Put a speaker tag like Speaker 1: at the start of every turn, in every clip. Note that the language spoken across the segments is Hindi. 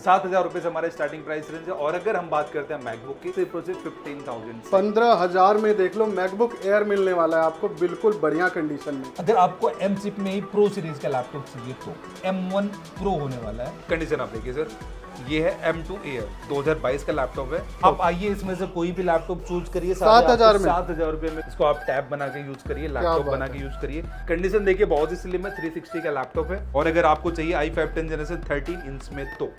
Speaker 1: 7,000 रुपए से हमारा स्टार्टिंग प्राइस रेंज है। और अगर हम बात करते हैं मैकबुक की, सिर्फ और सिर्फ 15,000 से।
Speaker 2: 15,000 में देख लो मैकबुक एयर मिलने वाला है आपको बिल्कुल बढ़िया कंडीशन में।
Speaker 3: अगर आपको एम चिप में ही प्रो सीरीज का लैपटॉप चाहिए तो M1 प्रो होने वाला है।
Speaker 1: कंडीशन आप देखिए सर, ये है M2 Air 2022 का लैपटॉप है। आप आइए इसमें से कोई भी लैपटॉप चूज करिए
Speaker 2: 7,000 में।
Speaker 1: 7,000 रुपए में इसको आप टैब बना के यूज करिए, लैपटॉप बना के यूज करिए। कंडीशन देखिए बहुत ही स्लिम है, 360 का लैपटॉप है। और अगर आपको चाहिए i5 10 जनरेशन 13 इंच में तो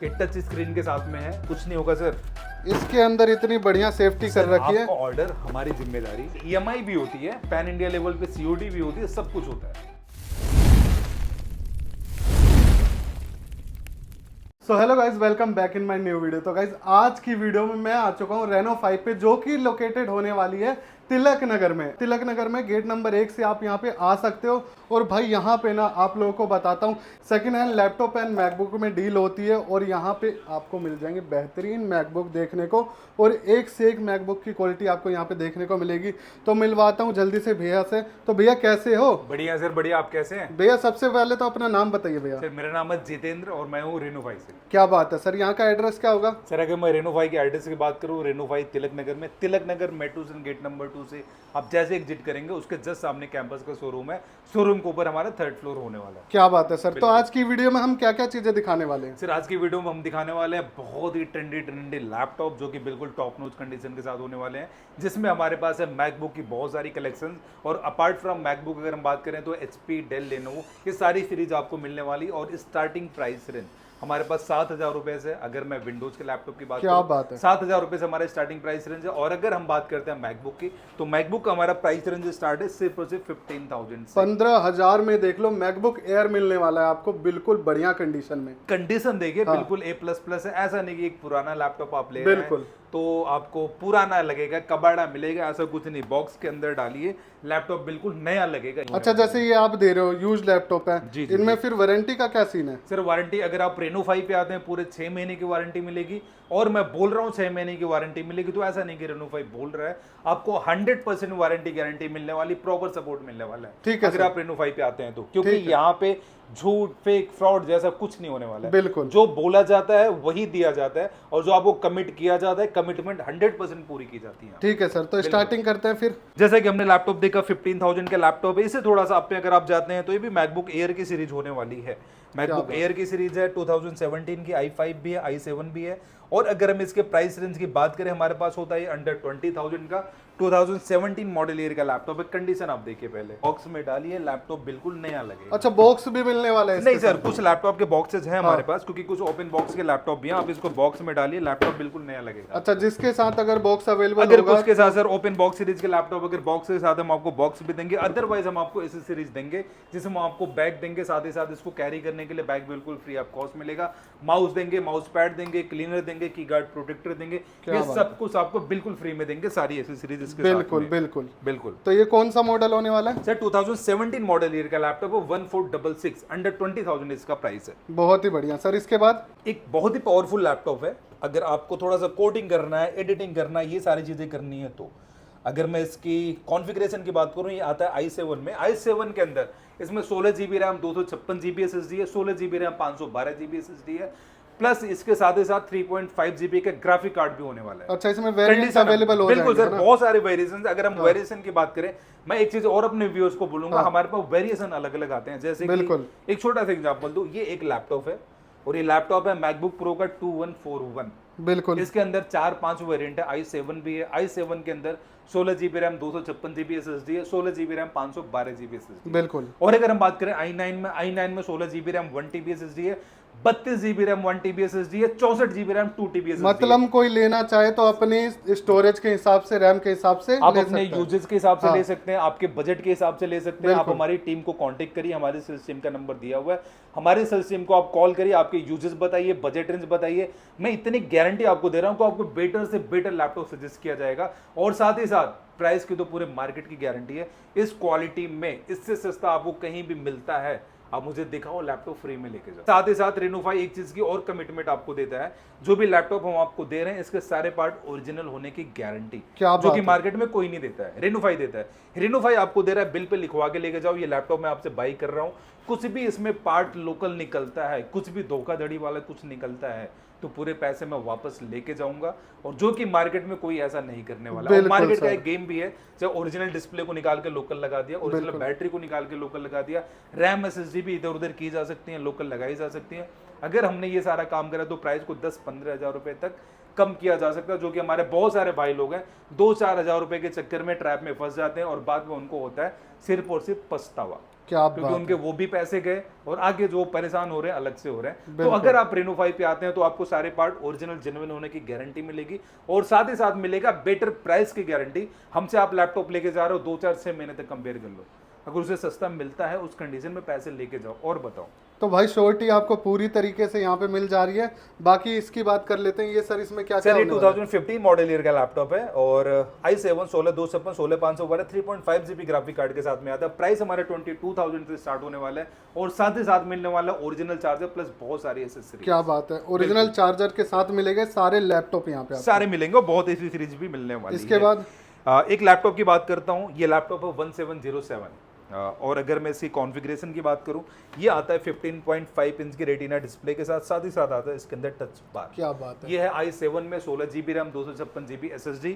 Speaker 1: ये टच स्क्रीन के साथ में है, कुछ नहीं होगा सर।
Speaker 2: इसके अंदर इतनी बढ़िया सेफ्टी कर रखी है।
Speaker 1: आपका ऑर्डर हमारी जिम्मेदारी, EMI भी होती है, पैन इंडिया लेवल पे COD भी होती है, सब कुछ होता है।
Speaker 2: So hello guys, welcome back in my new video. तो गाइज आज की वीडियो में मैं आ चुका हूँ रेनो 5 पे, जो कि लोकेटेड होने वाली है तिलक नगर में। तिलक नगर में गेट नंबर 1 से आप यहाँ पे आ सकते हो। और भाई यहाँ पे ना आप लोगों को बताता हूँ, second hand laptop and MacBook में डील होती है। और यहाँ पे आपको मिल जाएंगे बेहतरीन मैकबुक देखने को, और एक से एक मैकबुक की क्वालिटी आपको यहाँ पे देखने को मिलेगी। तो मिलवाता हूँ जल्दी से भैया से। तो भैया कैसे हो?
Speaker 1: बढ़िया सर, बढ़िया। आप कैसे हैं?
Speaker 2: भैया सबसे पहले तो अपना नाम बताइए भैया।
Speaker 1: सर मेरा नाम है जितेंद्र और मैं हूँ रेनो 5 से।
Speaker 2: क्या बात है सर, यहाँ का एड्रेस क्या होगा?
Speaker 1: सर अगर मैं रेनो 5 के एड्रेस की बात करूँ, रेनो 5 तिलक नगर में, Tilak Nagar metro station gate number 2 से आप जैसे एग्जिट करेंगे उसके जस्ट सामने कैंपस का शोरूम है। शोरूम के ऊपर हमारा 3rd फ्लोर होने वाला है।
Speaker 2: क्या बात है सर। तो आज की वीडियो में हम क्या क्या चीजें दिखाने वाले हैं?
Speaker 1: सर आज की वीडियो में हम दिखाने वाले हैं बहुत ही ट्रेंडी लैपटॉप, जो कि बिल्कुल टॉप नॉच कंडीशन के साथ होने वाले हैं, जिसमें हमारे पास है मैकबुक की बहुत सारी कलेक्शन। और अपार्ट फ्रॉम मैकबुक अगर हम बात करें तो HP, डेल, लेनोवो, ये सारी सीरीज आपको मिलने वाली। और स्टार्टिंग प्राइस रेंज हमारे पास 7,000 रुपए से, अगर मैं विंडोज के लैपटॉप की बात
Speaker 2: क्या बात है,
Speaker 1: 7,000 रुपए से हमारा स्टार्टिंग प्राइस रेंज है। और अगर हम बात करते हैं मैकबुक की, तो मैकबुक का हमारा प्राइस रेंज स्टार्ट है सिर्फ और सिर्फ 15,000 से।
Speaker 2: 15,000 में देख लो मैकबुक एयर मिलने वाला है आपको बिल्कुल बढ़िया कंडीशन में।
Speaker 1: कंडीशन देखिए बिल्कुल A++ है। ऐसा नहीं कि एक पुराना लैपटॉप आप ले रहे हैं
Speaker 2: बिल्कुल
Speaker 1: तो आपको पुराना लगेगा, कबाड़ा मिलेगा, ऐसा कुछ नहीं। बॉक्स के अंदर डालिए, लैपटॉप बिल्कुल नया लगेगा।
Speaker 2: अच्छा, जैसे ये आप दे रहे हो यूज लैपटॉप है,
Speaker 1: जी,
Speaker 2: इनमें फिर वारंटी का क्या सीन है?
Speaker 1: सर वारंटी अगर आप रेनो 5 पे आते हैं पूरे 6 महीने की वारंटी मिलेगी। और मैं बोल रहा हूँ 6 महीने की वारंटी मिलेगी, तो ऐसा नहीं कि रेनो 5 बोल रहा है। आपको 100% वारंटी गारंटी मिलने वाली, प्रॉपर सपोर्ट मिलने वाला है।
Speaker 2: ठीक है
Speaker 1: अगर आप रेनो 5 पे आते हैं तो, क्योंकि यहाँ पे झूठ, फेक, फ्रॉड जैसा कुछ नहीं होने वाला है।
Speaker 2: बिल्कुल
Speaker 1: जो बोला जाता है वही दिया जाता है, और जो आपको कमिट किया जाता है, कमिटमेंट 100% पूरी की जाती है।
Speaker 2: ठीक है सर, तो स्टार्टिंग करते हैं फिर।
Speaker 1: जैसा कि हमने लैपटॉप देखा 15,000 का लैपटॉप है। इससे थोड़ा सा आप पे अगर आप जाते हैं तो ये भी मैकबुक एयर की सीरीज होने वाली है। मैकबुक एयर की सीरीज है, 2017 की, i5 भी है, i7 भी है। और अगर हम इसके प्राइस रेंज की बात करें, हमारे पास होता है अंडर 20,000 का 2017 मॉडल ईयर का लैपटॉप है। कंडीशन आप देखिए, पहले बॉक्स में डालिए, लैपटॉप बिल्कुल नया लगेगा।
Speaker 2: अच्छा, बॉक्स भी मिलने वाला है?
Speaker 1: नहीं सर, कुछ लैपटॉप के बॉक्सेस हैं हमारे पास, क्योंकि कुछ ओपन बॉक्स के लैपटॉप भी हैं। आप इसको बॉक्स में डालिए, लैपटॉप बिल्कुल नया लगेगा।
Speaker 2: अच्छा, जिसके साथ अगर बॉक्स अवेलेबल
Speaker 1: अगर
Speaker 2: होगा,
Speaker 1: उसके साथ सर ओपन बॉक्स सीरीज के लैपटॉप, अगर बॉक्स के साथ हम आपको बॉक्स भी देंगे, अदरवाइज हम आपको ऐसी सीरीज देंगे जिसमें हम आपको बैग देंगे, साथ ही साथ इसको कैरी करने के लिए बैग बिल्कुल फ्री ऑफ कॉस्ट मिलेगा। माउस देंगे, माउस पैड देंगे, क्लीनर देंगे, की गार्ड प्रोटेक्टर देंगे, ये सब कुछ आपको बिल्कुल फ्री में देंगे, सारी एसेसरीज इसके साथ।
Speaker 2: बिल्कुल बिल्कुल
Speaker 1: बिल्कुल।
Speaker 2: तो ये कौन सा मॉडल होने वाला है?
Speaker 1: सर 2017 मॉडल ईयर का लैपटॉप है, 1466, अंडर 20,000 इसका प्राइस है।
Speaker 2: बहुत ही बढ़िया सर। इसके बाद
Speaker 1: एक बहुत ही पावरफुल लैपटॉप है। अगर आपको थोड़ा सा कोडिंग करना है, एडिटिंग करना है, ये सारी चीजें करनी है तो अगर मैं इसकी कॉन्फ़िगरेशन की बात करूं, ये आता है i7 में। i7 के अंदर इसमें 16 GB रैम, 256 GB SSD है, 16 GB रैम, 512 GB SSD है, प्लस इसके साथ ही साथ 3.5 GB का ग्राफिक कार्ड भी होने वाला है।
Speaker 2: अच्छा, इसमें वेरिएंट अवेलेबल हो जाएंगे?
Speaker 1: बिल्कुल सर, बहुत सारे वेरिएशन। अगर हम वेरिएशन की बात करें, मैं एक चीज और अपने व्यूअर्स को बोलूंगा, हमारे पास वेरिएशन अलग अलग आते हैं। जैसे कि एक छोटा सा एग्जांपल दूं, ये एक लैपटॉप है और ये लैपटॉप है मैकबुक प्रो का 2141।
Speaker 2: बिल्कुल,
Speaker 1: इसके अंदर 4-5 वेरिएंट है। i7 भी है, i7 के अंदर 16 GB रैम, 256 GB SSD है, 16 GB रैम, 512 GB SSD।
Speaker 2: बिल्कुल।
Speaker 1: और अगर हम बात करें i9 में 16 GB रैम, 1 TB SSD है, 32 GB रैम, 1 TB SSD है, 64 GB रैम, 2 TB SSD।
Speaker 2: मतलब कोई लेना चाहे तो अपनी स्टोरेज के हिसाब से, रैम के हिसाब से
Speaker 1: आप
Speaker 2: ले
Speaker 1: अपने
Speaker 2: सकते हैं।
Speaker 1: यूजेस के हिसाब से ले सकते हैं, आपके बजट के हिसाब से ले सकते हैं। आप हमारी टीम को कांटेक्ट करिए, हमारे सेल्स टीम का नंबर दिया हुआ है, हमारी सेल्स टीम को आप कॉल करिए, आपके यूजेस बताइए, बजट रेंज बताइए। मैं इतनी गारंटी आपको दे रहा हूं कि आपको बेटर से बेटर लैपटॉप सजेस्ट किया जाएगा। और साथ ही साथ प्राइस की तो पूरे मार्केट की गारंटी है। इस क्वालिटी में इससे सस्ता आपको कहीं भी मिलता है, आप मुझे दिखाओ, लैपटॉप फ्री में लेके जाओ। साथ ही साथ रेनो 5 एक चीज की और कमिटमेंट आपको देता है, जो भी लैपटॉप हम आपको दे रहे हैं इसके सारे पार्ट ओरिजिनल होने की गारंटी, जो कि मार्केट में कोई नहीं देता है, रेनो 5 देता है। रेनो 5 आपको दे रहा है, बिल पे लिखवा के लेके जाओ, ये लैपटॉप मैं आपसे बाई कर रहा हूँ, कुछ भी इसमें पार्ट लोकल निकलता है, कुछ भी धोखाधड़ी वाला कुछ निकलता है, तो पूरे पैसे मैं वापस लेके जाऊंगा। और जो कि मार्केट में कोई ऐसा नहीं करने वाला। और मार्केट का एक गेम भी है, जब ओरिजिनल डिस्प्ले को निकाल के लोकल लगा दिया, ओरिजिनल बैटरी को निकाल के लोकल लगा दिया, रैम एसएसडी भी इधर उधर की जा सकती है, लोकल लगाई जा सकती है। अगर हमने ये सारा काम करा तो प्राइस को 10-15 हज़ार रुपए तक कम किया जा सकता है, जो कि हमारे बहुत सारे भाई लोग हैं 2-4 हज़ार रुपए के चक्कर में ट्रैप में फंस जाते हैं और बाद में उनको होता है सिर्फ और सिर्फ पछतावा, क्योंकि उनके वो भी पैसे गए और आगे जो परेशान हो रहे हैं अलग से हो रहे हैं। तो अगर आप रेनो 5 पे आते हैं तो आपको सारे पार्ट ओरिजिनल जेन्युइन होने की गारंटी मिलेगी और साथ ही साथ मिलेगा बेटर प्राइस की गारंटी। हमसे आप लैपटॉप लेके जा रहे हो 2-4-6 महीने तक कंपेयर कर लो, अगर उसे सस्ता मिलता है उस कंडीशन में पैसे लेके जाओ। और बताओ,
Speaker 2: तो भाई श्योरिटी आपको पूरी तरीके से यहाँ पे मिल जा रही है। बाकी इसकी बात कर लेते हैं, ये सर इसमें क्या
Speaker 1: सर ये 2015 मॉडल ईयर का लैपटॉप है और i7 16256 16512 3.5 GB ग्राफिक कार्ड के साथ में आता है। प्राइस हमारा 22,000 से स्टार्ट होने वाला है और साथ ही साथ मिलने वाला ओरिजिनल चार्जर प्लस बहुत सारी एसेसरीज।
Speaker 2: क्या बात है, ओरिजिनल चार्जर के साथ मिलेंगे सारे लैपटॉप यहाँ पे
Speaker 1: सारे मिलेंगे, बहुत एसेसरीज भी मिलने वाली है।
Speaker 2: इसके बाद
Speaker 1: एक लैपटॉप की बात करता हूँ, ये लैपटॉप है 1707 और अगर मैं इसकी कॉन्फ़िगरेशन की बात करूं, ये आता है 15.5 इंच की रेटिना डिस्प्ले के साथ ही साथ आता है इसके अंदर टच बार।
Speaker 2: क्या बात है।
Speaker 1: ये है i7 में 16 GB RAM 256 GB SSD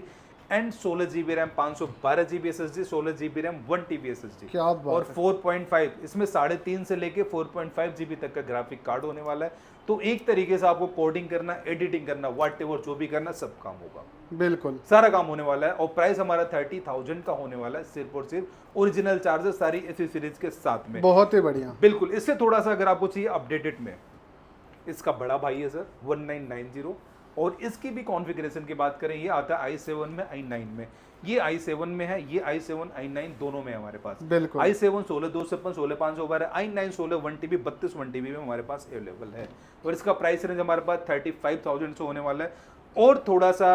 Speaker 1: and 16 GB RAM 512 GB SSD 16 GB RAM 1 TB SSD।
Speaker 2: क्या बात
Speaker 1: और 4.5 इसमें 3.5 से लेके 4.5 GB तक का ग्राफिक कार्ड होने वाला है। तो एक तरीके से आपको कोडिंग करना, एडिटिंग करना, व्हाटएवर जो भी करना सब काम होगा,
Speaker 2: बिल्कुल
Speaker 1: सारा काम होने वाला है। और प्राइस हमारा 30,000 का होने वाला है, सिर्फ और सिर्फ ओरिजिनल चार्जर सारी एसेसरीज के साथ में।
Speaker 2: बहुत ही बढ़िया।
Speaker 1: बिल्कुल, इससे थोड़ा सा अगर आपको चाहिए अपडेटेड में, इसका बड़ा भाई है सर 1990 और इसकी भी कॉन्फ़िगरेशन की बात करें, ये आता है i7 में i9 में, ये i7 में है, ये i7 i9 दोनों में हमारे पास।
Speaker 2: बिल्कुल
Speaker 1: i7 16256 16512 i9 16 1TB 32 1TB में हमारे पास अवेलेबल है और इसका प्राइस रेंज हमारे पास 35,000 से होने वाला है। और थोड़ा सा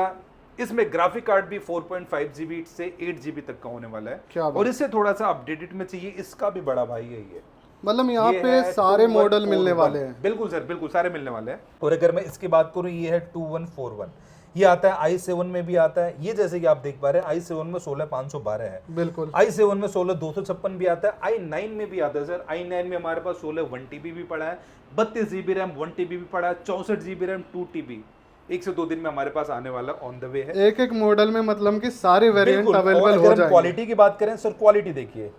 Speaker 1: इसमें ग्राफिक कार्ड भी 4.5 GB से 8 GB तक का होने वाला है और इससे थोड़ा सा अपडेटेड में चाहिए, इसका भी बड़ा भाई है ये।
Speaker 2: मतलब यहाँ पे सारे मॉडल मिलने वाले हैं।
Speaker 1: बिल्कुल सर, बिल्कुल सारे मिलने वाले हैं। और अगर मैं इसकी बात करूँ, ये है 2141, ये आता है i7 में भी आता है। ये जैसे कि आप देख पा रहे हैं i7 में 16512 है,
Speaker 2: बिल्कुल
Speaker 1: i7 में 16256 भी आता है, i9 में भी आता है सर। i9 में हमारे पास 16 1TB भी पड़ा है, 32 GB रैम 1TB भी पड़ा है, 64 GB रैम 2TB 1 से 2 दिन में हमारे पास आने वाला ऑन द वे है।
Speaker 2: एक एक मॉडल में मतलब कि सारे वेरिएंट अवेलेबल हो जाएंगे।
Speaker 1: क्वालिटी की बात करें सर, क्वालिटी देखिए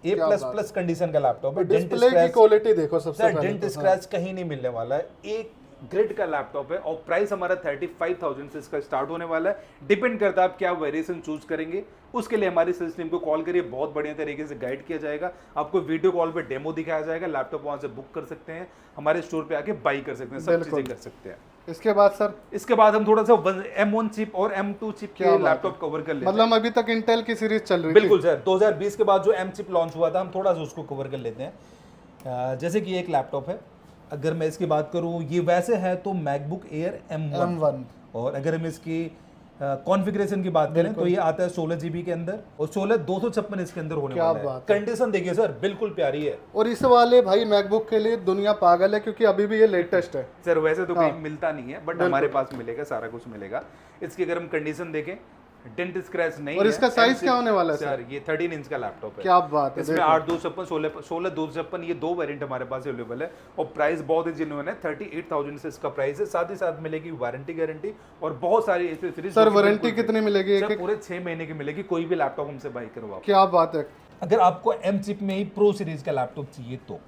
Speaker 1: A++ कंडीशन का लैपटॉप है।
Speaker 2: डिस्प्ले की क्वालिटी देखो सबसे पहले,
Speaker 1: डेंट स्क्रैच कहीं नहीं मिलने वाला है, एक ग्रेड का लैपटॉप है और प्राइस हमारा 35,000 से इसका स्टार्ट होने वाला है। डिपेंड करता है आप क्या वेरिएशन चूज करेंगे, उसके लिए हमारी सेल्स टीम को कॉल करिए, बहुत बढ़िया तरीके से गाइड किया जाएगा। आपको वीडियो कॉल पे डेमो दिखाया जाएगा, लैपटॉप वहां से बुक कर सकते हैं, हमारे स्टोर पे आके बाई कर सकते हैं, सब चीजें कर सकते हैं।
Speaker 2: इसके बाद सर,
Speaker 1: इसके बाद हम थोड़ा सा M1 चिप और M2 चिप के लैपटॉप कवर कर लेते हैं।
Speaker 2: मतलब अभी तक इंटेल की सीरीज चल रही है।
Speaker 1: बिल्कुल सर, 2020 के बाद जो M चिप लॉन्च हुआ था, हम थोड़ा सा उसको कवर कर लेते हैं। जैसे कि एक लैपटॉप है, अगर मैं इसकी बात करूं, ये वैसे है तो मैकबुक एयर M1 और अगर हम इसकी कॉन्फ़िगरेशन की बात करें तो ये आता है 16 GB के अंदर और 16 256 इसके अंदर होने वाला है। कंडीशन देखिए सर, बिल्कुल प्यारी है।
Speaker 2: और इस वाले भाई मैकबुक के लिए दुनिया पागल है, क्योंकि अभी भी ये लेटेस्ट है
Speaker 1: सर। वैसे तो कहीं मिलता नहीं है, बट हमारे पास मिलेगा, सारा कुछ मिलेगा। इसकी अगर हम कंडीशन देखें, डेंट स्क्रैच नहीं है।
Speaker 2: और इसका साइज क्या होने वाला है
Speaker 1: सर? ये 13 इंच का लैपटॉप है।
Speaker 2: क्या बात है।
Speaker 1: इसमें 8/256 16 256 ये दो वेरिएंट हमारे पास अवेलेबल है और प्राइस बहुत ही जेन्युइन है। 38,000 से इसका प्राइस है। साथ ही साथ मिलेगी वारंटी गारंटी और बहुत सारी एसेसरीज।
Speaker 2: सर वारंटी कितनी मिलेगी?
Speaker 1: सर पूरे 6 महीने की मिलेगी, कोई भी लैपटॉप हमसे बाई करवाओ।
Speaker 2: क्या बात है।
Speaker 3: अगर आपको M चिप में ही प्रो सीरीज का लैपटॉप चाहिए तो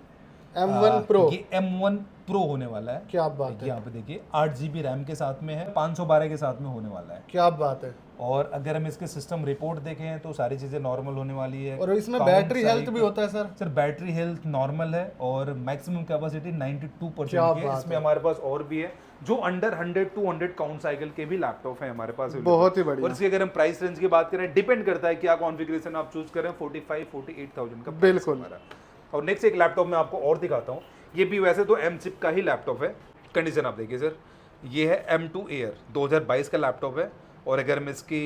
Speaker 2: M1 प्रो,
Speaker 3: ये M1 प्रो होने वाला है।
Speaker 2: क्या बात है।
Speaker 3: यहाँ पे देखिए 8 GB रैम के साथ में है, 512 के साथ में होने वाला है।
Speaker 2: क्या बात है।
Speaker 3: और अगर हम इसके सिस्टम रिपोर्ट देखें तो सारी चीजें नॉर्मल होने वाली है।
Speaker 2: और इसमें बैटरी हेल्थ भी होता है sir?
Speaker 3: Sir battery health normal है और मैक्सिमम कैपेसिटी 92% है।
Speaker 1: इसमें हमारे पास और भी है जो अंडर 100 to 100 काउंट साइकिल के भी लैपटॉप है हमारे पास।
Speaker 2: बहुत ही बढ़िया।
Speaker 1: और इसकी अगर हम प्राइस रेंज की बात करें, डिपेंड करता है क्या कॉन्फ़िगरेशन आप चूज करें, 45-48,000 का
Speaker 2: बिल्कुल।
Speaker 1: और नेक्स्ट एक लैपटॉप मैं आपको और दिखाता हूँ। ये भी वैसे तो M चिप का ही लैपटॉप है। कंडीशन आप देखिए सर, ये है M2 Air 2022 का लैपटॉप है और अगर हम इसकी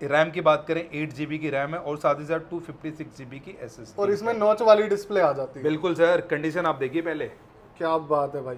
Speaker 1: रैम की बात करें 8 GB की रैम है और साथ ही साथ 256 GB की SSD
Speaker 2: और इसमें नॉच वाली डिस्प्ले आ जाती है।
Speaker 1: बिल्कुल सर। कंडीशन आप देखिए पहले,
Speaker 2: क्या बात है भाई।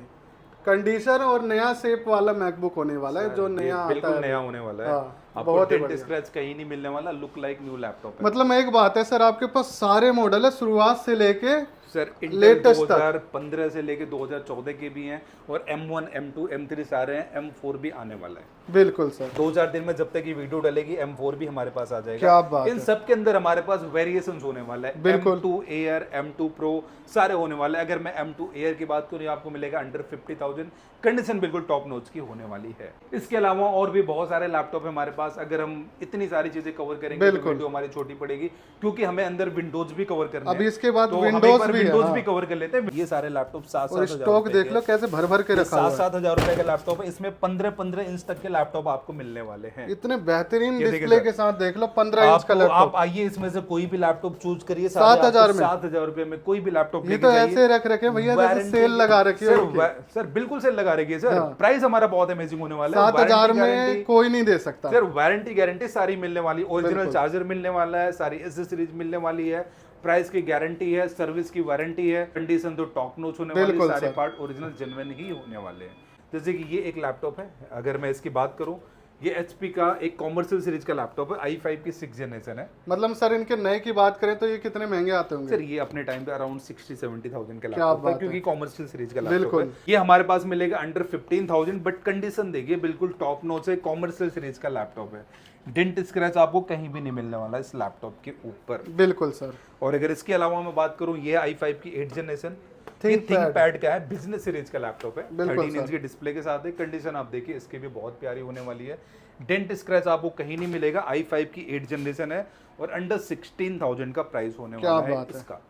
Speaker 2: कंडीशन और नया शेप वाला मैकबुक होने वाला है, जो नया आता है,
Speaker 1: बिल्कुल नया होने वाला है। आपको डेंट स्क्रैच कहीं नहीं मिलने वाला, लुक लाइक न्यू लैपटॉप है।
Speaker 2: मतलब एक बात है सर, आपके पास सारे मॉडल है, शुरुआत से लेके
Speaker 1: सर इंटेल
Speaker 2: Latest तक।
Speaker 1: 2015 से लेके 2014 के भी हैं और M1 M2 M3 सारे हैं, M4 भी आने वाला है।
Speaker 2: बिल्कुल सर।
Speaker 1: 2-4 दिन में जब तक ये वीडियो डलेगी M4 भी हमारे पास आ जाएगा।
Speaker 2: क्या बात
Speaker 1: इन
Speaker 2: है।
Speaker 1: सब के अंदर हमारे पास वेरिएशंस होने वाला है।
Speaker 2: बिल्कुल।
Speaker 1: M2 Air, M2 Pro सारे होने वाले हैं। अगर मैं M2 Air की बात करूँ आपको मिलेगा अंडर 50,000, कंडीशन बिल्कुल टॉप नॉच की होने वाली है। इसके अलावा और भी बहुत सारे लैपटॉप है हमारे पास। अगर हम इतनी सारी चीजें कवर करेंगे तो वीडियो हमारी छोटी पड़ेगी, क्योंकि हमें अंदर विंडोज भी कवर करने हैं।
Speaker 2: अभी इसके बाद
Speaker 1: तो
Speaker 2: विंडोज भी है,
Speaker 1: विंडोज
Speaker 2: हाँ।
Speaker 1: भी कवर कर लेते हैं। ये सारे लैपटॉप 7-7
Speaker 2: स्टॉक देख लो कैसे भर भर के रखा हुआ है।
Speaker 1: 7-7 हजार रुपए का लैपटॉप है। इसमें 15-15 इंच तक के लैपटॉप आपको मिलने वाले हैं।
Speaker 2: इतने बेहतरीन
Speaker 1: ये देखिए
Speaker 2: डिस्प्ले
Speaker 1: सर।
Speaker 2: के साथ देख लो 15 इंच का लैपटॉप।
Speaker 1: आप आइए इसमें से कोई भी लैपटॉप चूज करिए
Speaker 2: 7,000 में।
Speaker 1: 7,000 रुपए में कोई भी लैपटॉप
Speaker 2: ये तो ऐसे रख रखे भैया जैसे सेल लगा रखी है।
Speaker 1: सर बिल्कुल सेल लगा रखी है सर। प्राइस हमारा बहुत अमेजिंग होने वाला है।
Speaker 2: 7,000 में कोई नहीं दे सकता
Speaker 1: सर। वारंटी गारंटी सारी मिलने वाली, ओरिजिनल चार्जर मिलने वाला है, सारी एसेसरीज मिलने वाली है, प्राइस की गारंटी है, सर्विस की वारंटी है, कंडीशन तो टॉप नॉच होने वाली है, सारे पार्ट ओरिजिनल जेन्युइन ही होने वाले हैं। जैसे कि ये एक लैपटॉप है, अगर मैं इसकी बात करूं, ये HP का एक कॉमर्शियल सीरीज का लैपटॉप है, i5 की 6th जनरेशन है।
Speaker 2: मतलब सर इनके नए की बात करें तो ये कितने महंगे आते होंगे?
Speaker 1: सर ये अपने टाइम पे अराउंड 60-70,000 का लैपटॉप है, क्योंकि कॉमर्शियल सीरीज का लैपटॉप है। ये हमारे पास मिलेगा अंडर 15,000, बट कंडीशन देखिए बिल्कुल टॉप नॉच है, कॉमर्शियल सीरीज का लैपटॉप है। डेंट स्क्रैच आपको कहीं भी नहीं मिलने वाला इस लैपटॉप के ऊपर।
Speaker 2: बिल्कुल सर।
Speaker 1: और अगर इसके अलावा मैं बात करूं, ये i5 की 8th जनरेशन थिंकपैड का है, बिजनेस सीरीज का लैपटॉप है, 13 इंच के डिस्प्ले के साथ है। कंडीशन आप देखिए इसकी भी बहुत प्यारी होने वाली है। डेंट स्क्रैच आपको कहीं नहीं मिलेगा। i5 की 8th जनरेशन है और अंडर 16,000 का प्राइस होने वाला है इसका।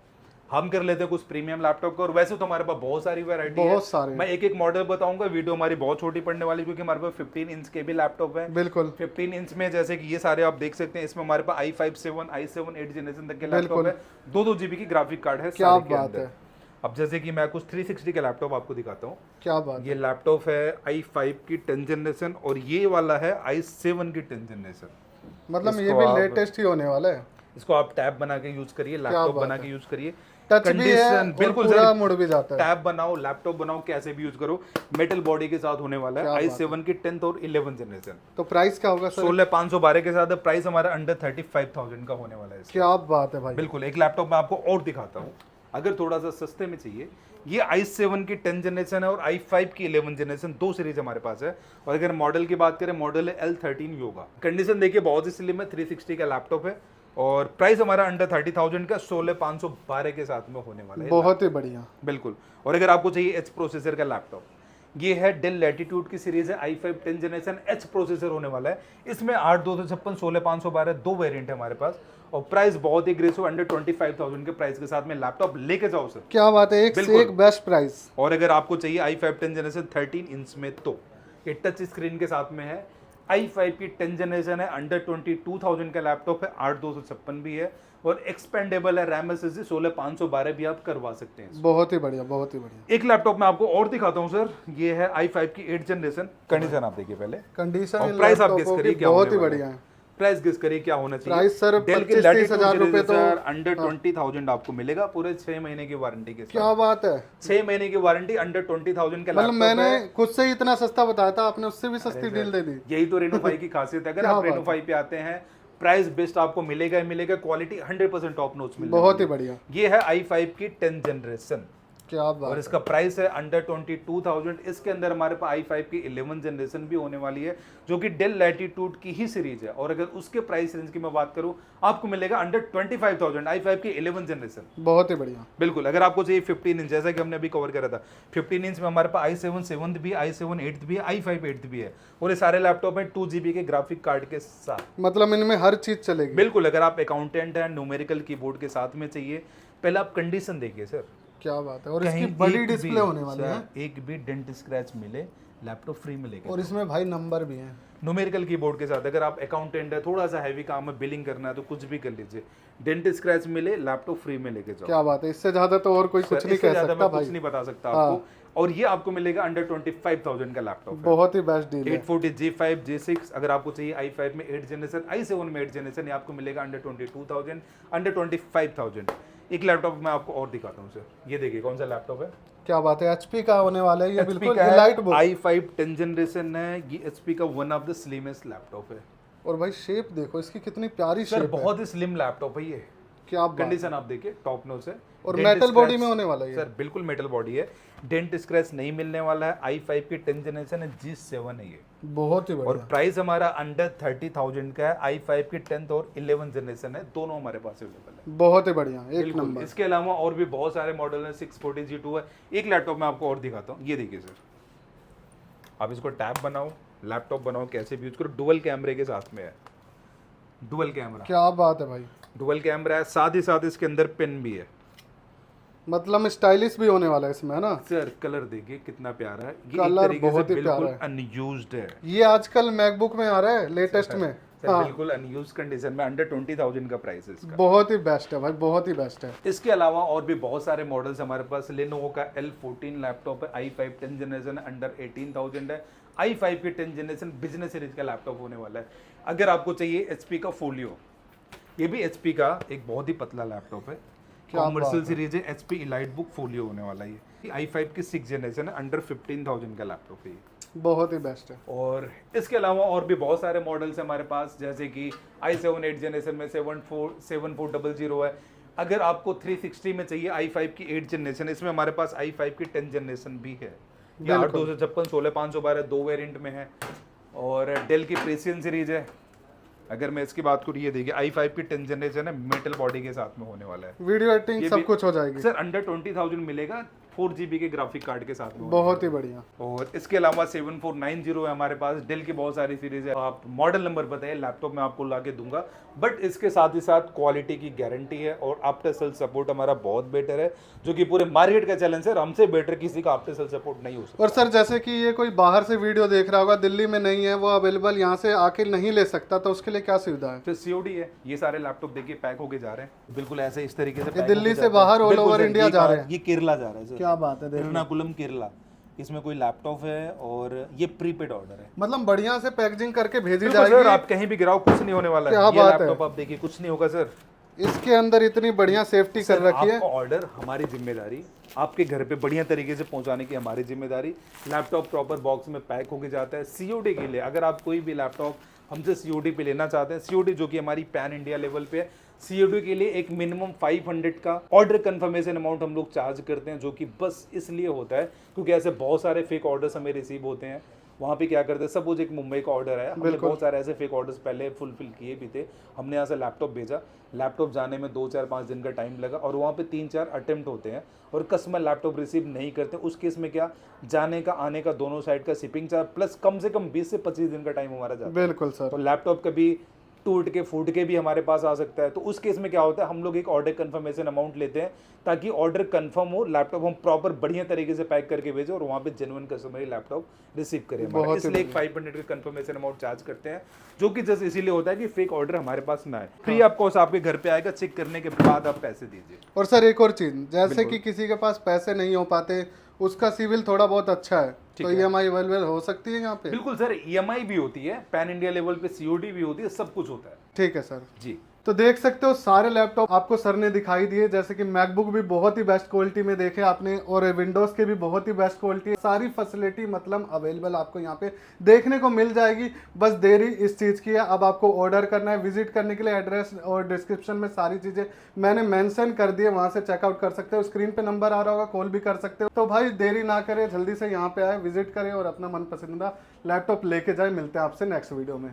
Speaker 1: हम कर लेते हैं कुछ प्रीमियम लैपटॉप का, और वैसे तो हमारे पास बहुत सारी वैरायटी है, बहुत सारे। मैं एक एक मॉडल बताऊंगा, वीडियो हमारी बहुत छोटी पड़ने वाली, क्योंकि हमारे पास 15 इंच के भी लैपटॉप है।
Speaker 2: बिल्कुल।
Speaker 1: 15 इंच में जैसे कि ये सारे आप देख सकते हैं, इसमें हमारे पास i5 7 i7 8 जनरेशन तक के लैपटॉप है, 2-2 GB की ग्राफिक कार्ड है।
Speaker 2: क्या बात है।
Speaker 1: अब जैसे कि मैं कुछ 360 का लैपटॉप आपको दिखाता हूँ।
Speaker 2: क्या बात।
Speaker 1: ये लैपटॉप है i5 की 10th जनरेशन और ये वाला है i7 की 10th जनरेशन।
Speaker 2: मतलब ये भी लेटेस्ट ही होने वाला है।
Speaker 1: इसको आप टैब बना के यूज करिए, लैपटॉप बना के यूज करिए,
Speaker 2: टच भी है,
Speaker 1: बिल्कुल
Speaker 2: पूरा मुड़ भी जाता है।
Speaker 1: टैब बनाओ, लैपटॉप बनाओ, कैसे भी यूज करो, मेटल बॉडी के साथ होने वाला है। i7 की 10th और 11th जनरेशन।
Speaker 2: तो प्राइस क्या होगा सर?
Speaker 1: 16,512 के साथ प्राइस हमारा अंडर 35,000 का होने वाला है।
Speaker 2: क्या बात है भाई।
Speaker 1: बिल्कुल। एक लैपटॉप मैं आपको और दिखाता हूँ, अगर थोड़ा सा सस्ते में चाहिए। ये i7 की 10th जनरेशन है और i5 की 11th जनरेशन, 2 सीरीज हमारे पास है। और अगर मॉडल की बात करें, मॉडल है L13 योगा। कंडीशन देखिए बहुत ही स्लिम है, 360 का लैपटॉप है और प्राइस हमारा अंडर 30,000 का 16,512 के साथ में होने वाला है।
Speaker 2: बहुत ही बढ़िया।
Speaker 1: बिल्कुल। और अगर आपको चाहिए H प्रोसेसर का लैपटॉप, ये है डेल लैटिट्यूड की सीरीज है, i5 10th generation, H processor होने वाला है। इसमें 8,256 16,512 2 वेरिएंट है हमारे पास, और प्राइस बहुत ही एग्रेसिव, अंडर 25,000 के प्राइस के साथ में लैपटॉप लेके जाओ सर।
Speaker 2: क्या बात है, एक से एक बेस्ट प्राइस।
Speaker 1: और अगर आपको चाहिए i5 10th जनरेशन 13 इंच में, तो ये टच स्क्रीन के साथ में है। i5 की 10th जनरेशन है, अंडर 22,000 का लैपटॉप है, 8,256 भी है और एक्सपेंडेबल है। रैम SSD 16,512 भी आप करवा सकते हैं।
Speaker 2: बहुत ही बढ़िया, बहुत ही बढ़िया।
Speaker 1: एक लैपटॉप मैं आपको और दिखाता हूं सर, ये है i5 की 8th जनरेशन। कंडीशन आप देखिए पहले,
Speaker 2: कंडीशन
Speaker 1: प्राइस आप गेस करिए क्या
Speaker 2: बहुत ही बढ़िया है।
Speaker 1: प्राइस गेस करिए क्या होना चाहिए।
Speaker 2: प्राइस सर 25,000 रुपए तो
Speaker 1: अंडर 20,000 आपको मिलेगा, पूरे 6 महीने की वारंटी के साथ।
Speaker 2: क्या बात है।
Speaker 1: 6 महीने की वारंटी, अंडर 20,000 का
Speaker 2: मतलब
Speaker 1: लैपटॉप
Speaker 2: मैंने
Speaker 1: है।
Speaker 2: खुद से ही इतना सस्ता बताया था, आपने उससे भी सस्ती डील दे दी।
Speaker 1: यही तो रेनोफाई की खासियत है। अगर आप रेनोफाई पे आते हैं, प्राइस बेस्ट आपको मिलेगा ही मिलेगा, क्वालिटी 100% टॉप नॉच मिलेगा।
Speaker 2: बहुत ही बढ़िया।
Speaker 1: ये है i5 की 10th जनरेशन।
Speaker 2: क्या बात।
Speaker 1: और इसका प्राइस है अंडर 22,000। इसके अंदर हमारे पास i5 की 11th जनरेशन भी होने वाली है, जो कि डेल लैटिट्यूड की ही सीरीज है। और अगर उसके प्राइस रेंज की मैं बात करूं, आपको मिलेगा अंडर 25,000 i5 की 11th जनरेशन।
Speaker 2: बहुत ही बढ़िया।
Speaker 1: बिल्कुल। अगर आपको चाहिए 15 इंच, जैसा कि हमने अभी कवर करा था, 15 इंच में हमारे पास i7 7th भी, i7 8th भी है, i5 8th भी है, और ये सारे लैपटॉप हैं 2 GB के ग्राफिक कार्ड के साथ।
Speaker 2: मतलब इनमें हर चीज चलेगी।
Speaker 1: बिल्कुल। अगर आप अकाउंटेंट हैं, न्यूमेरिकल कीबोर्ड के साथ में चाहिए, पहले आप कंडीशन देखिए सर।
Speaker 2: क्या बात है। और इसकी बड़ी डिस्प्ले होने वाली है।
Speaker 1: एक भी डेंट स्क्रैच मिले, लैपटॉप फ्री मिलेगा।
Speaker 2: और इसमें भाई नंबर भी हैं।
Speaker 1: न्यूमेरिकल कीबोर्ड के साथ। अगर आप अकाउंटेंट है, थोड़ा सा हैवी काम है, बिलिंग करना है, तो कुछ भी कर लीजिए, डेंट स्क्रैच मिले, लैपटॉप फ्री में लेके जाओ।
Speaker 2: क्या बात है। इससे ज्यादा तो और कोई कुछ नहीं कह सकता भाई।
Speaker 1: कुछ नहीं बता सकता आपको। और ये आपको मिलेगा अंडर 25,000 का लैपटॉप।
Speaker 2: बहुत ही बेस्ट डील है।
Speaker 1: 840 G5 G6। अगर आपको चाहिए i5 में 8th जनरेशन, i7 में 8th जनरेशन, ये आपको मिलेगा अंडर 22,000, अंडर 25,000। एक लैपटॉप मैं आपको और दिखाता हूँ सर, ये देखिए कौन सा लैपटॉप है।
Speaker 2: क्या बात है। HP का होने वाला है ये, बिल्कुल light book.
Speaker 1: i5 10th generation है, ये HP का one of the slimmest laptop है।
Speaker 2: और भाई शेप देखो इसकी, कितनी प्यारी शेप है।
Speaker 1: बहुत ही स्लिम लैपटॉप है ये।
Speaker 2: क्या बात।
Speaker 1: कंडीशन आप देखिए टॉप नोच है
Speaker 2: और
Speaker 1: Dent
Speaker 2: मेटल बॉडी
Speaker 1: scratch-
Speaker 2: में होने वाला है ये।
Speaker 1: सर बिल्कुल मेटल बॉडी है, डेंट स्क्रैच नहीं मिलने वाला है। i5 की 10th जनरेशन है, G7 है ये।
Speaker 2: बहुत ही
Speaker 1: और
Speaker 2: बढ़िया।
Speaker 1: प्राइस हमारा अंडर 30,000 का है। i5 की 10th और 11th जनरेशन है, दोनों हमारे पास अवेलेबल है।
Speaker 2: बहुत ही बढ़िया, एक
Speaker 1: बिल्कुल।
Speaker 2: नंबर।
Speaker 1: इसके अलावा और भी बहुत सारे मॉडल हैं। 640 G2 है। एक लैपटॉप मैं आपको और दिखाता हूँ, ये देखिए सर, आप इसको टैब बनाओ, लैपटॉप बनाओ, कैसे भी यूज करो, डुअल कैमरे के साथ में है। डुअल कैमरा,
Speaker 2: क्या बात है भाई,
Speaker 1: डुअल कैमरा है, साथ ही साथ इसके अंदर पेन भी है।
Speaker 2: मतलब स्टाइलिश भी होने वाला है इसमें, है ना।
Speaker 1: सर कलर देखिए कितना प्यारा है, ये
Speaker 2: कलर
Speaker 1: एक तरीके
Speaker 2: बहुत
Speaker 1: से
Speaker 2: ही प्यारा
Speaker 1: बिल्कुल
Speaker 2: है।
Speaker 1: अनयूज्ड है।
Speaker 2: ये आजकल मैकबुक में आ रहा है लेटेस्ट में।
Speaker 1: सर
Speaker 2: हाँ,
Speaker 1: बिल्कुल अनयूज कंडीशन में, अंडर 20,000 का प्राइस है इसका।
Speaker 2: बहुत ही बेस्ट है भाई, बहुत ही बेस्ट है।
Speaker 1: इसके अलावा और भी बहुत सारे मॉडल्स हमारे पास। लेनोवो का L14 लैपटॉप है, i5 10th जनरेशन है, अंडर 18,000 है। i5 की 10th जनरेशन बिजनेस सीरीज का लैपटॉप होने वाला है। अगर आपको चाहिए HP का फोलियो, ये भी HP का एक बहुत ही पतला लैपटॉप है, कॉमर्शियल सीरीज है, HP इलाइट बुक फोलियो होने वाला है ये। i5 की 6th जनरेशन है, अंडर 15,000 का लैपटॉप है ये।
Speaker 2: बहुत ही बेस्ट है।
Speaker 1: और इसके अलावा और भी बहुत सारे मॉडल्स हैं हमारे पास, जैसे कि i7 8th जनरेशन में 7400 है। अगर आपको 360 में चाहिए i5 की 8th जनरेशन, इसमें हमारे पास i5 की 10th जनरेशन भी है। ये 8256, 16512 दो वेरिएंट में है। और डेल की प्रेसियन सीरीज है। अगर मैं इसकी बात करूँ, ये देखिए i5 की 10th जनरेशन है, मेटल बॉडी के साथ में होने वाला है।
Speaker 2: वीडियो एडिटिंग
Speaker 1: ये
Speaker 2: सब
Speaker 1: भी-
Speaker 2: कुछ हो जाएगी
Speaker 1: सर अंडर 20,000 मिलेगा, 4GB के ग्राफिक कार्ड के साथ में।
Speaker 2: बहुत ही बढ़िया।
Speaker 1: और इसके अलावा 7490 है हमारे पास, डेल की बहुत सारी सीरीज है। आप मॉडल नंबर बताइए, लैपटॉप मैं आपको ला के दूंगा। बट इसके साथ ही साथ क्वालिटी की गारंटी है और आफ्टर सेल सपोर्ट हमारा बहुत बेटर है, जो कि पूरे मार्केट का चैलेंज है। हमसे बेटर किसी का आफ्टर सेल सपोर्ट नहीं हो सकता।
Speaker 2: और सर जैसे कि ये कोई बाहर से वीडियो देख रहा होगा, दिल्ली में नहीं है, वो अवेलेबल यहाँ से आके नहीं ले सकता, तो उसके लिए क्या सुविधा है?
Speaker 1: फिर COD है। ये सारे लैपटॉप देखिए पैक होके जा रहे हैं, बिल्कुल ऐसे इस तरीके से
Speaker 2: ये
Speaker 1: pack
Speaker 2: दिल्ली
Speaker 1: होके
Speaker 2: से
Speaker 1: जाते हैं।
Speaker 2: बाहर all
Speaker 1: बिल्कुल
Speaker 2: over
Speaker 1: सर,
Speaker 2: इंडिया
Speaker 1: ये
Speaker 2: जा रहे हैं।
Speaker 1: ये केरला जा रहा है सर।
Speaker 2: क्या बात है, देखिए।
Speaker 1: एर्नाकुलम केरला। इसमें कोई लैपटॉप है और ये प्रीपेड ऑर्डर है।
Speaker 2: मतलब बढ़िया से पैकेजिंग करके भेजी
Speaker 1: बिल्कुल सर,
Speaker 2: जाएगी।
Speaker 1: आप कहीं भी गिराओ कुछ नहीं होने वाला
Speaker 2: क्या
Speaker 1: है। ये
Speaker 2: बात है।
Speaker 1: लैपटॉप आप देखिए, कुछ नहीं होगा सर।
Speaker 2: इसके अंदर इतनी बढ़िया सेफ्टी कर रखी है।
Speaker 1: आपका ऑर्डर हमारी जिम्मेदारी, आपके घर पे बढ़िया तरीके से पहुंचाने की हमारी जिम्मेदारी। लैपटॉप प्रॉपर बॉक्स में पैक होके जाता है। COD के लिए अगर आप कोई भी लैपटॉप हमसे COD पे लेना चाहते हैं, COD जो कि हमारी पैन इंडिया लेवल पे है, COD के लिए एक मिनिमम 500 का ऑर्डर कंफर्मेशन अमाउंट हम लोग चार्ज करते हैं, जो कि बस इसलिए होता है क्योंकि ऐसे बहुत सारे फेक ऑर्डर्स हमें रिसीव होते हैं। वहाँ पे क्या करते हैं, सपोज एक मुंबई का ऑर्डर है, हमने बहुत सारे ऐसे फेक ऑर्डर्स पहले फुलफिल किए भी थे। हमने यहाँ से लैपटॉप भेजा, लैपटॉप जाने में 2 4 5 दिन का टाइम लगा और वहाँ पे 3 4 अटेम्प्ट होते हैं और कस्टमर लैपटॉप रिसीव नहीं करते। उस केस में क्या, जाने का आने का दोनों साइड का शिपिंग चार्ज प्लस कम से कम 20 से 25 दिन का टाइम हमारा जाता है।
Speaker 2: बिल्कुल सर।
Speaker 1: तो लैपटॉप कभी टूट के फूट के भी हमारे पास आ सकता है। तो उस केस में क्या होता है, हम लोग एक ऑर्डर कंफर्मेशन अमाउंट लेते हैं ताकि ऑर्डर कंफर्म हो, लैपटॉप हम प्रॉपर बढ़िया तरीके से पैक करके भेजें और वहाँ पे जेन्युइन कस्टमर ही लैपटॉप रिसीव करे हमारा। इसलिए एक 500 का कंफर्मेशन अमाउंट चार्ज करते हैं, जो कि जस्ट इसीलिए होता है कि फेक ऑर्डर हमारे पास ना आए। फ्री ऑफ कॉस्ट आपके घर पे आएगा, चेक करने के बाद आप पैसे दीजिए।
Speaker 2: और सर एक और चीज, जैसे कि किसी के पास पैसे नहीं हो पाते, उसका सिविल थोड़ा बहुत अच्छा है, तो EMI अवेलेबल हो सकती है यहाँ पे?
Speaker 1: बिल्कुल सर, EMI भी होती है, पैन इंडिया लेवल पे COD भी होती है, सब कुछ होता है।
Speaker 2: ठीक है सर
Speaker 1: जी।
Speaker 2: तो देख सकते हो सारे लैपटॉप आपको सर ने दिखाई दिए, जैसे कि मैकबुक भी बहुत ही बेस्ट क्वालिटी में देखे आपने और विंडोज के भी बहुत ही बेस्ट क्वालिटी है। सारी फैसिलिटी मतलब अवेलेबल आपको यहाँ पे देखने को मिल जाएगी। बस देरी इस चीज़ की है, अब आपको ऑर्डर करना है। विजिट करने के लिए एड्रेस और डिस्क्रिप्शन में सारी चीज़ें मैंने मेंशन कर दी है, वहाँ से चेकआउट कर सकते हो। स्क्रीन पे नंबर आ रहा होगा, कॉल भी कर सकते हो। तो भाई देरी ना करें, जल्दी से यहाँ पे आए, विजिट करें और अपना मन पसंदीदा लैपटॉप लेके जाए। मिलते हैं आपसे नेक्स्ट वीडियो में।